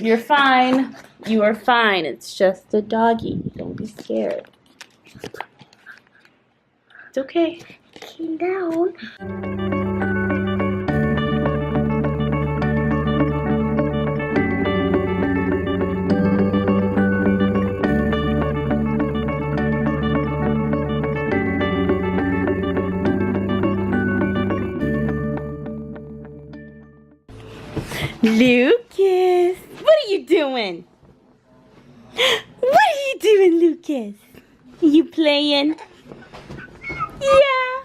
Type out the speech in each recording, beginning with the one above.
You're fine. You are fine. It's just a doggy. Don't be scared. It's okay. Calm down. Lucas, what are you doing? What are you doing, Lucas? Are you playing? Yeah.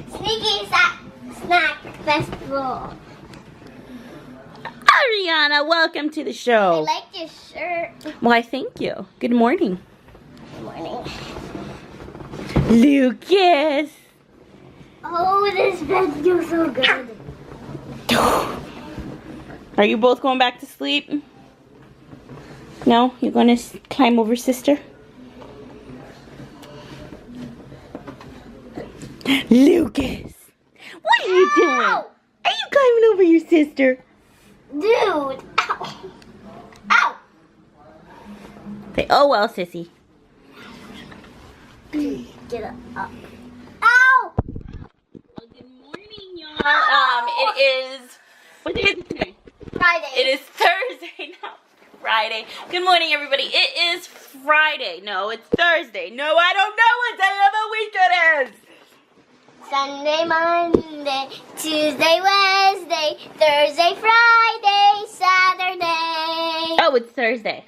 Sneaky Snack Festival. Ariana, welcome to the I show. like your shirt. Why, thank you. Good morning. Good morning. Lucas. Oh, this bed feels so good. Are you both going back to sleep? No? You're going to climb over sister? Lucas! What are you doing? Ow! Are you climbing over your sister? Dude. Ow. Ow. Say, oh well, sissy. Get up. Ow. Well, good morning, y'all. It is, what day is it today? Friday. It is Thursday, not Friday. Good morning, everybody. It is Friday. No, it's Thursday. No, I don't know what day of the week it is. Sunday, Monday, Tuesday, Wednesday, Thursday, Friday, Saturday. Oh, it's Thursday.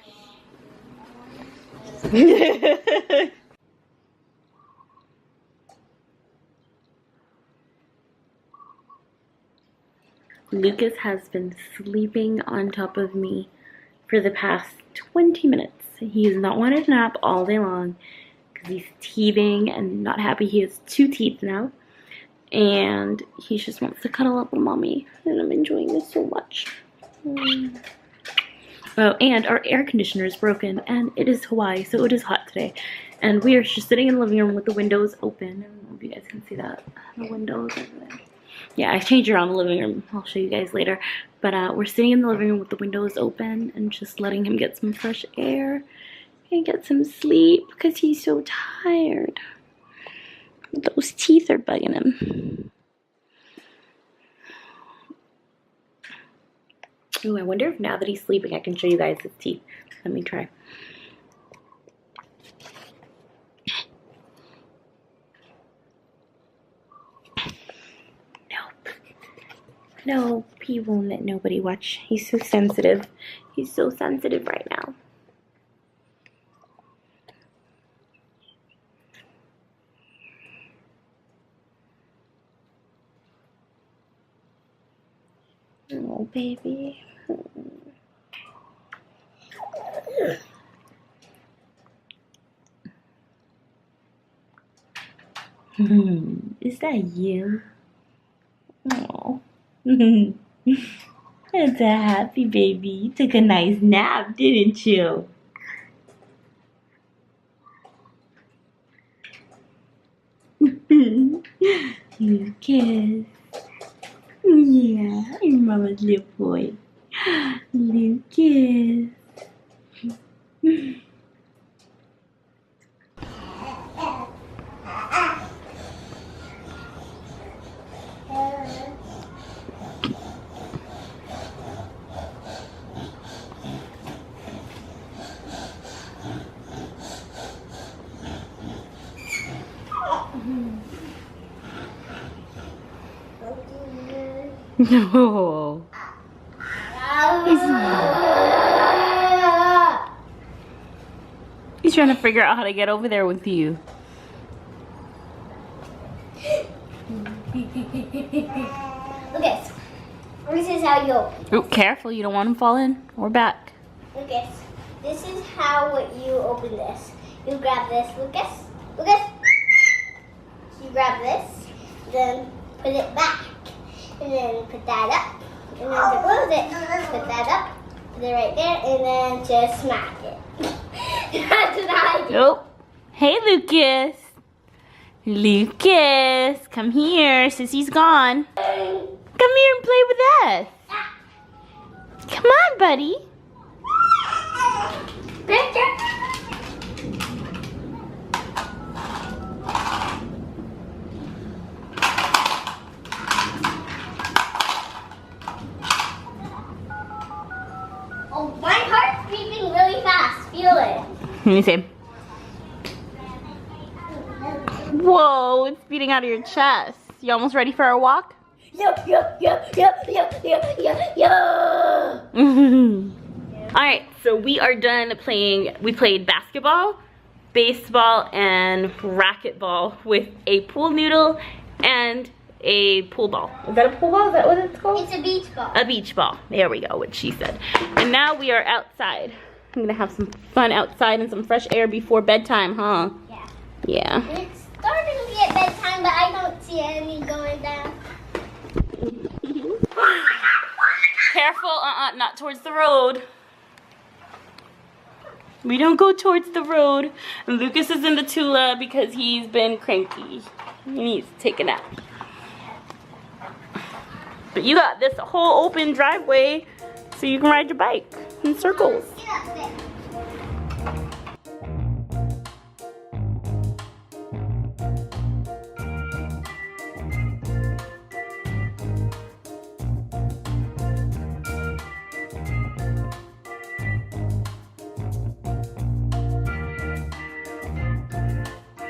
Lucas has been sleeping on top of me for the past 20 minutes. He's not wanted a nap all day long because he's teething and not happy. He has 2 teeth now. And he just wants to cuddle up with mommy. And I'm enjoying this so much. Oh, and our air conditioner is broken. And it is Hawaii, so it is hot today. And we are just sitting in the living room with the windows open. I don't know if you guys can see that. The windows over there. Yeah, I changed around the living room. I'll show you guys later. But we're sitting in the living room with the windows open and just letting him get some fresh air and get some sleep because he's so tired. Those teeth are bugging him. Ooh, I wonder if now that he's sleeping I can show you guys his teeth. Let me try. No, he won't let nobody watch. He's so sensitive. He's so sensitive right now. Oh, baby. Is that you? Oh. That's a happy baby. You took a nice nap, didn't you? Lucas. Yeah, you're mama's little boy. Lucas. No. He's trying to figure out how to get over there with you. Lucas, this is how you open. Oh, careful, you don't want him to fall in or back. Lucas, this is how you open this. You grab this, Lucas. Lucas. You grab this, then put it back, and then put that up, and then to close it, put that up, put it right there, and then just smack it. That's what I do. Oh, hey Lucas. Lucas, come here. Sissy's gone. Come here and play with us. Come on, buddy. Oh, my heart's beating really fast. Feel it. Let me see. Whoa, it's beating out of your chest. You almost ready for a walk? Yeah. Alright, so we are done playing. We played basketball, baseball, and racquetball with a pool noodle and a pool ball. Is that a pool ball? Is that what it's called? It's a beach ball. A beach ball. There we go, what she said. And now we are outside. I'm gonna have some fun outside and some fresh air before bedtime, huh? Yeah. Yeah. It's starting to get bedtime, but I don't see any going down. Careful, not towards the road. We don't go towards the road. Lucas is in the Tula because he's been cranky. He needs to take a nap. But you got this whole open driveway so you can ride your bike in circles. Get up there.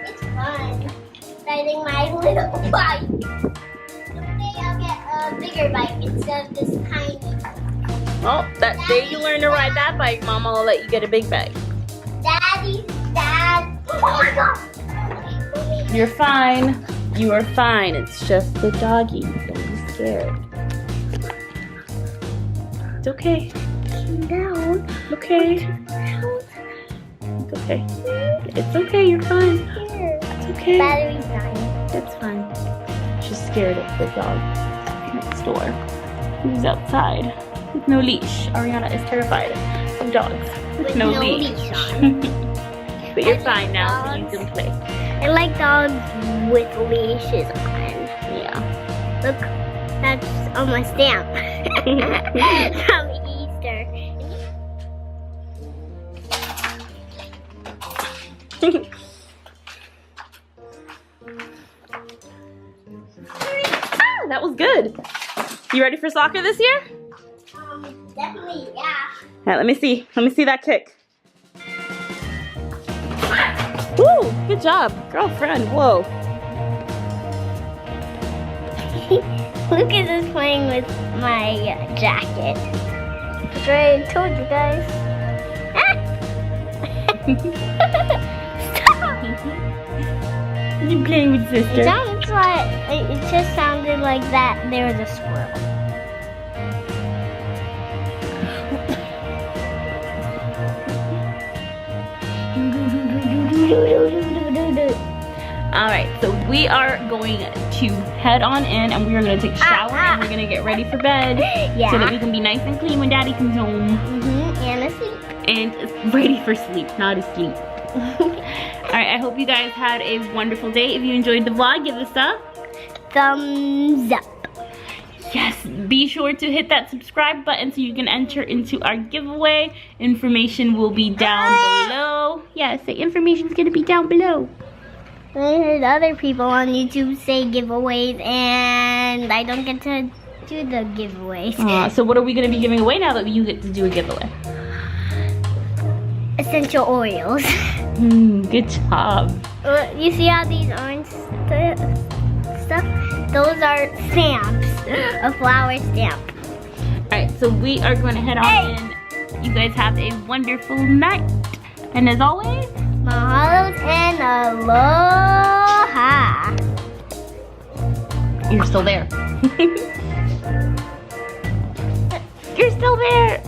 It's fun riding my little bike. Someday I'll get a bigger bike instead of this tiny one. Well, that day you learn to ride that bike, Mama will let you get a big bike. Dad. Oh my God. You're fine. You are fine. It's just the doggy. Don't be scared. It's okay. Calm down. Okay. It's okay. It's okay. You're fine. Here. It's okay. Battery's dying. That's fine. She's scared of the dog next door. Who's outside with no leash. Ariana is terrified of dogs with no leash. on. But you're I fine like now, so you dogs. can play. I like dogs with leashes on. Yeah. Look, that's on my stamp from Easter. Ah, that was good. You ready for soccer this year? Definitely, yeah. All right, let me see. Let me see that kick. Woo, good job, girlfriend. Whoa. Lucas is playing with my jacket. I told you guys. Stop! You playing with sister? It just sounded like that there was a squirrel. All right, so we are going to head on in and we are going to take a shower and we're going to get ready for bed Yeah. so that we can be nice and clean when Daddy comes home And asleep. and ready for sleep, not asleep. All right, I hope you guys had a wonderful day. If you enjoyed the vlog, give us a Thumbs up. yes. Be sure to hit that subscribe button so you can enter into our giveaway. Information will be down below. Yes, the information's going to be down below. I heard other people on YouTube say giveaways, and I don't get to do the giveaways. So what are we going to be giving away now that you get to do a giveaway? Essential oils. Good job. You see all these orange stuff? Those are stamps, a flower stamp. Alright, so we are going to head on in. You guys have a wonderful night. And as always, Mahalos and aloha. you're still there. You're still there.